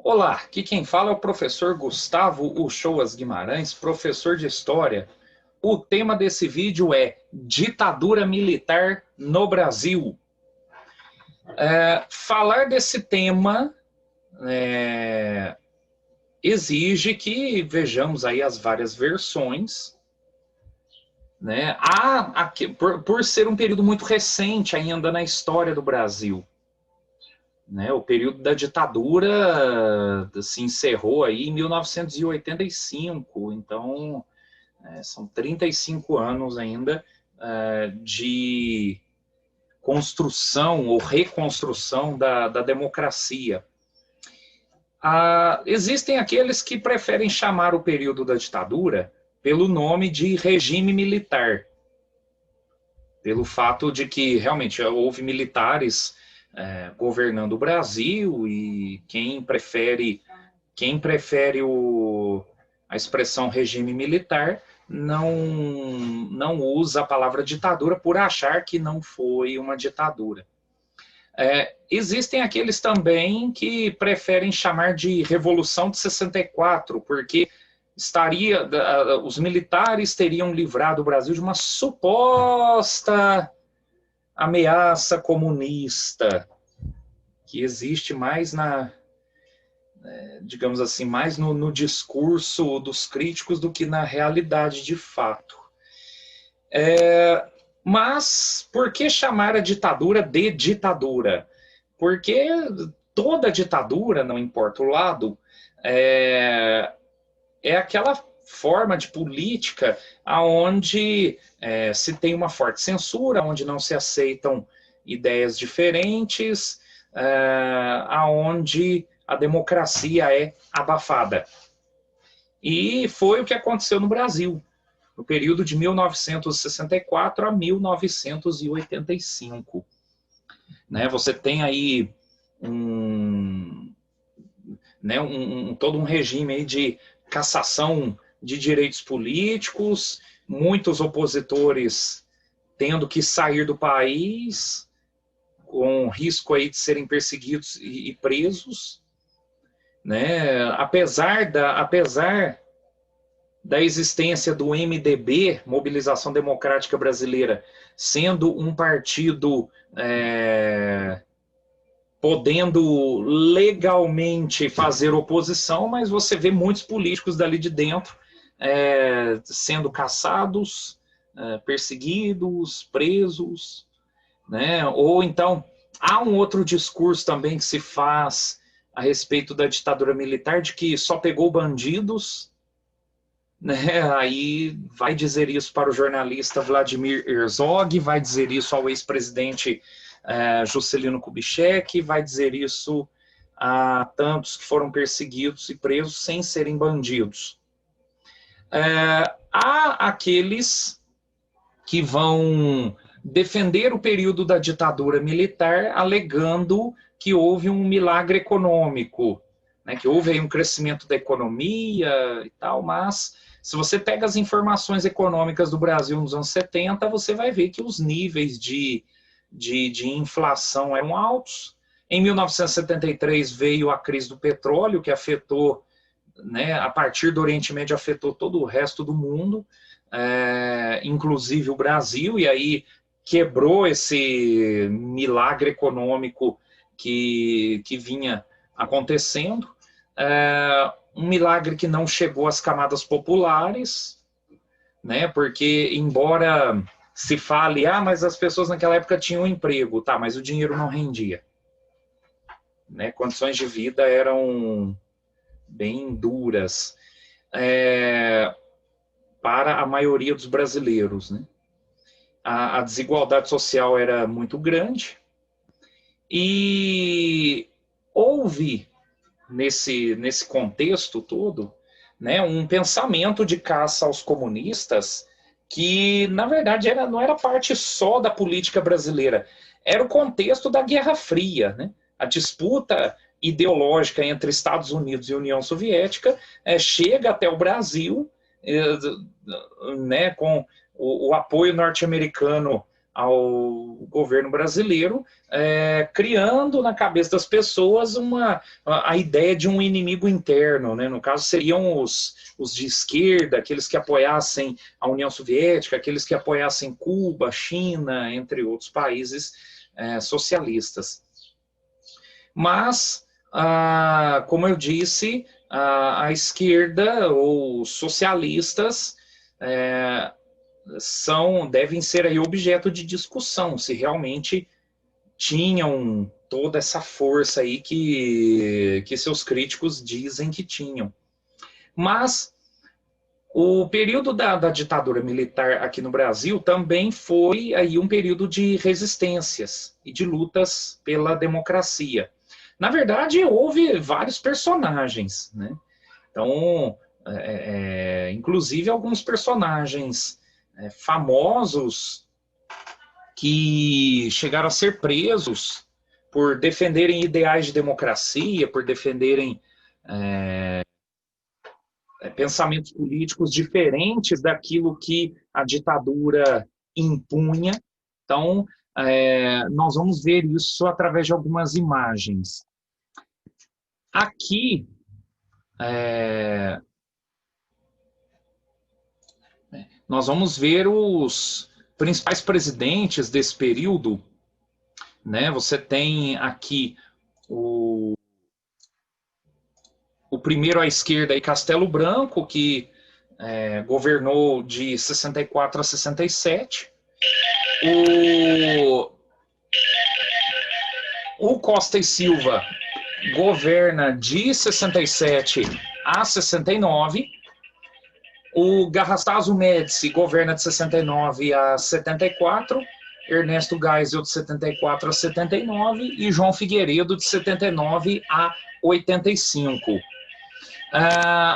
Olá, aqui quem fala é o professor Gustavo Uchoas Guimarães, professor de História. O tema desse vídeo é Ditadura Militar no Brasil. Falar desse tema exige que vejamos aí as várias versões, né? Por ser um período muito recente ainda na história do Brasil. Né, o período da ditadura se encerrou aí em 1985, então são 35 anos ainda de construção ou reconstrução da democracia. Existem aqueles que preferem chamar o período da ditadura pelo nome de regime militar, pelo fato de que realmente houve militares governando o Brasil, e quem prefere a expressão regime militar não usa a palavra ditadura por achar que não foi uma ditadura. Existem aqueles também que preferem chamar de Revolução de 64, porque os militares teriam livrado o Brasil de uma suposta ameaça comunista, que existe mais digamos assim, mais no discurso dos críticos do que na realidade de fato. Mas por que chamar a ditadura de ditadura? Porque toda ditadura, não importa o lado, é aquela forma de política onde se tem uma forte censura, onde não se aceitam ideias diferentes, onde a democracia é abafada. E foi o que aconteceu no Brasil, no período de 1964 a 1985. Né, você tem aí todo um regime aí de cassação de direitos políticos, muitos opositores tendo que sair do país, com risco aí de serem perseguidos e presos, né? Apesar da existência do MDB, Mobilização Democrática Brasileira, sendo um partido podendo legalmente fazer oposição, mas você vê muitos políticos dali de dentro sendo caçados, perseguidos, presos, né? Ou então, há um outro discurso também que se faz a respeito da ditadura militar, de que só pegou bandidos, né? Aí vai dizer isso para o jornalista Vladimir Herzog, vai dizer isso ao ex-presidente Juscelino Kubitschek, vai dizer isso a tantos que foram perseguidos e presos sem serem bandidos. Há aqueles que vão defender o período da ditadura militar, alegando que houve um milagre econômico, né, que houve aí um crescimento da economia e tal, mas se você pega as informações econômicas do Brasil nos anos 70, você vai ver que os níveis de inflação eram altos. Em 1973 veio a crise do petróleo, que afetou, né, a partir do Oriente Médio, afetou todo o resto do mundo, inclusive o Brasil, e aí quebrou esse milagre econômico que vinha acontecendo. Um milagre que não chegou às camadas populares, né, porque embora se fale, mas as pessoas naquela época tinham emprego, tá, mas o dinheiro não rendia. Né, condições de vida eram bem duras para a maioria dos brasileiros, né? A desigualdade social era muito grande e houve, nesse contexto todo, né, um pensamento de caça aos comunistas que, na verdade, não era parte só da política brasileira, era o contexto da Guerra Fria, né? A disputa ideológica entre Estados Unidos e União Soviética chega até o Brasil, né, com o apoio norte-americano ao governo brasileiro, criando na cabeça das pessoas a ideia de um inimigo interno, né? No caso, seriam os de esquerda, aqueles que apoiassem a União Soviética, aqueles que apoiassem Cuba, China, entre outros países socialistas. Mas, como eu disse, a esquerda ou socialistas devem ser aí objeto de discussão, se realmente tinham toda essa força aí que seus críticos dizem que tinham. Mas o período da ditadura militar aqui no Brasil também foi aí um período de resistências e de lutas pela democracia. Na verdade, houve vários personagens, né? Então, inclusive alguns personagens famosos que chegaram a ser presos por defenderem ideais de democracia, por defenderem pensamentos políticos diferentes daquilo que a ditadura impunha. Então, nós vamos ver isso através de algumas imagens. Aqui, nós vamos ver os principais presidentes desse período, né? Você tem aqui o primeiro à esquerda, aí, Castelo Branco, que governou de 64 a 67. O Costa e Silva governa de 67 a 69. O Garrastazu Médici governa de 69 a 74, Ernesto Geisel de 74 a 79 e João Figueiredo de 79 a 85.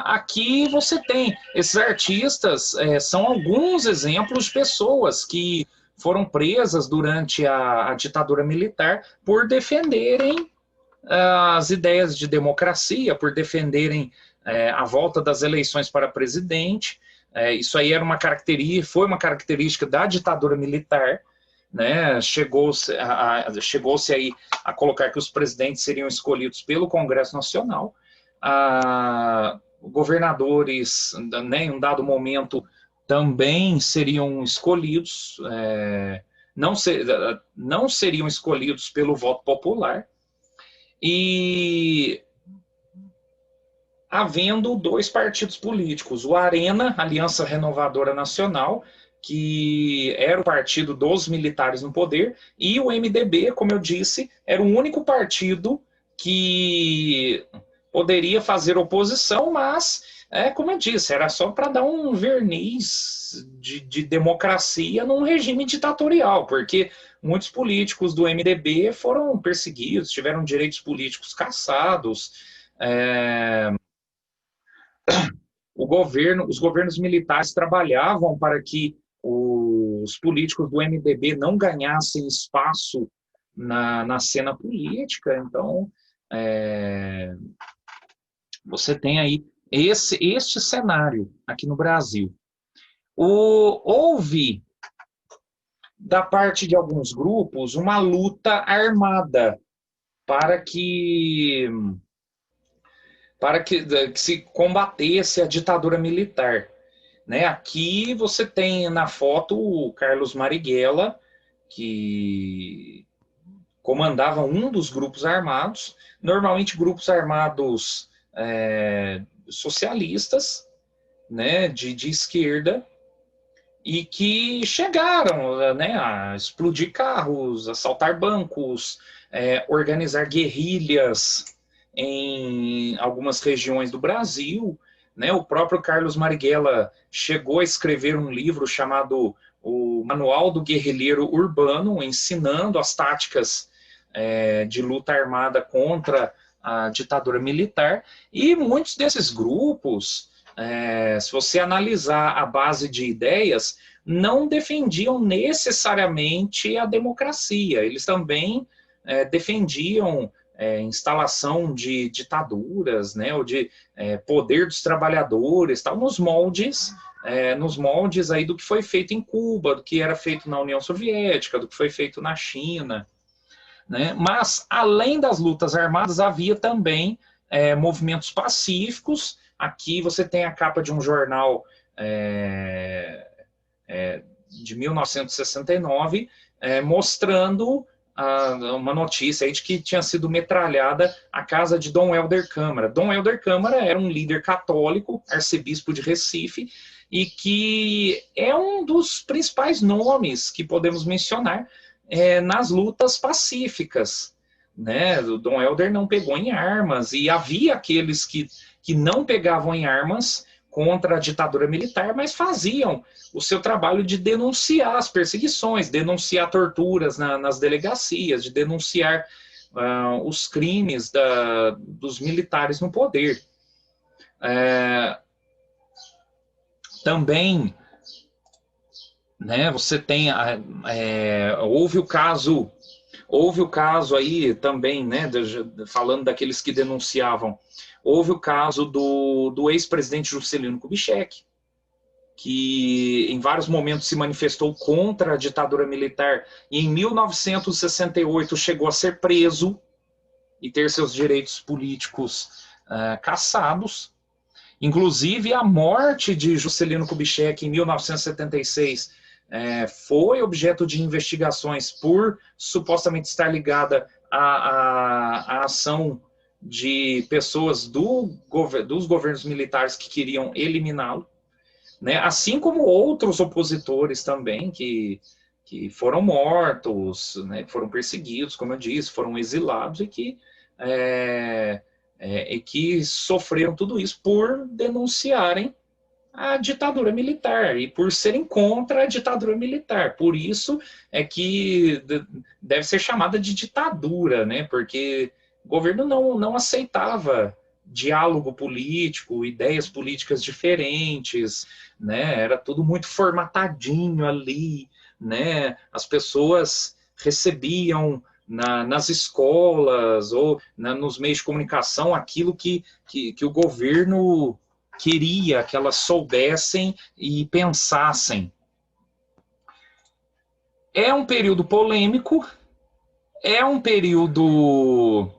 Aqui você tem esses artistas, são alguns exemplos de pessoas que foram presas durante a ditadura militar por defenderem as ideias de democracia, por defenderem a volta das eleições para presidente. Isso aí foi uma característica da ditadura militar, né? Chegou-se aí a colocar que os presidentes seriam escolhidos pelo Congresso Nacional. Governadores, né, em um dado momento, também seriam escolhidos, não seriam escolhidos pelo voto popular. E havendo dois partidos políticos, o Arena, Aliança Renovadora Nacional, que era o partido dos militares no poder, e o MDB, como eu disse, era o único partido que poderia fazer oposição, mas, como eu disse, era só para dar um verniz de democracia num regime ditatorial, porque muitos políticos do MDB foram perseguidos, tiveram direitos políticos cassados. Os governos militares trabalhavam para que os políticos do MDB não ganhassem espaço na cena política. Então, você tem aí este cenário aqui no Brasil. Houve, da parte de alguns grupos, uma luta armada para que se combatesse a ditadura militar. Né? Aqui você tem na foto o Carlos Marighella, que comandava um dos grupos armados, normalmente grupos armados socialistas, né, de esquerda, e que chegaram, né, a explodir carros, assaltar bancos, organizar guerrilhas em algumas regiões do Brasil. Né? O próprio Carlos Marighella chegou a escrever um livro chamado O Manual do Guerrilheiro Urbano, ensinando as táticas de luta armada contra a ditadura militar. E muitos desses grupos, se você analisar a base de ideias, não defendiam necessariamente a democracia. Eles também defendiam instalação de ditaduras, né, ou de poder dos trabalhadores, tal, nos moldes nos moldes aí do que foi feito em Cuba, do que era feito na União Soviética, do que foi feito na China, né? Mas, além das lutas armadas, havia também movimentos pacíficos. Aqui você tem a capa de um jornal de 1969, mostrando uma notícia aí de que tinha sido metralhada a casa de Dom Helder Câmara. Dom Helder Câmara era um líder católico, arcebispo de Recife, e que é um dos principais nomes que podemos mencionar nas lutas pacíficas, né? O Dom Helder não pegou em armas, e havia aqueles que não pegavam em armas contra a ditadura militar, mas faziam o seu trabalho de denunciar as perseguições, denunciar torturas nas delegacias, de denunciar os crimes dos militares no poder. Também, né, você tem, houve o caso aí também, né, falando daqueles que denunciavam, houve o caso do ex-presidente Juscelino Kubitschek, que em vários momentos se manifestou contra a ditadura militar e em 1968 chegou a ser preso e ter seus direitos políticos cassados. Inclusive, a morte de Juscelino Kubitschek em 1976 foi objeto de investigações por supostamente estar ligada à ação de pessoas dos governos militares que queriam eliminá-lo, né? Assim como outros opositores também que foram mortos, né? Que foram perseguidos, como eu disse, foram exilados e que sofreram tudo isso por denunciarem a ditadura militar e por serem contra a ditadura militar. Por isso é que deve ser chamada de ditadura, né? Porque o governo não aceitava diálogo político, ideias políticas diferentes, né? Era tudo muito formatadinho ali, né? As pessoas recebiam nas escolas ou nos meios de comunicação aquilo que o governo queria que elas soubessem e pensassem. É um período polêmico, é um período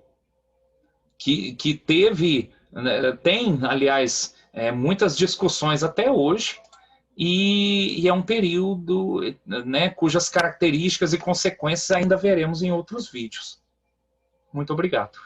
que tem, aliás, muitas discussões até hoje, e é um período, né, cujas características e consequências ainda veremos em outros vídeos. Muito obrigado.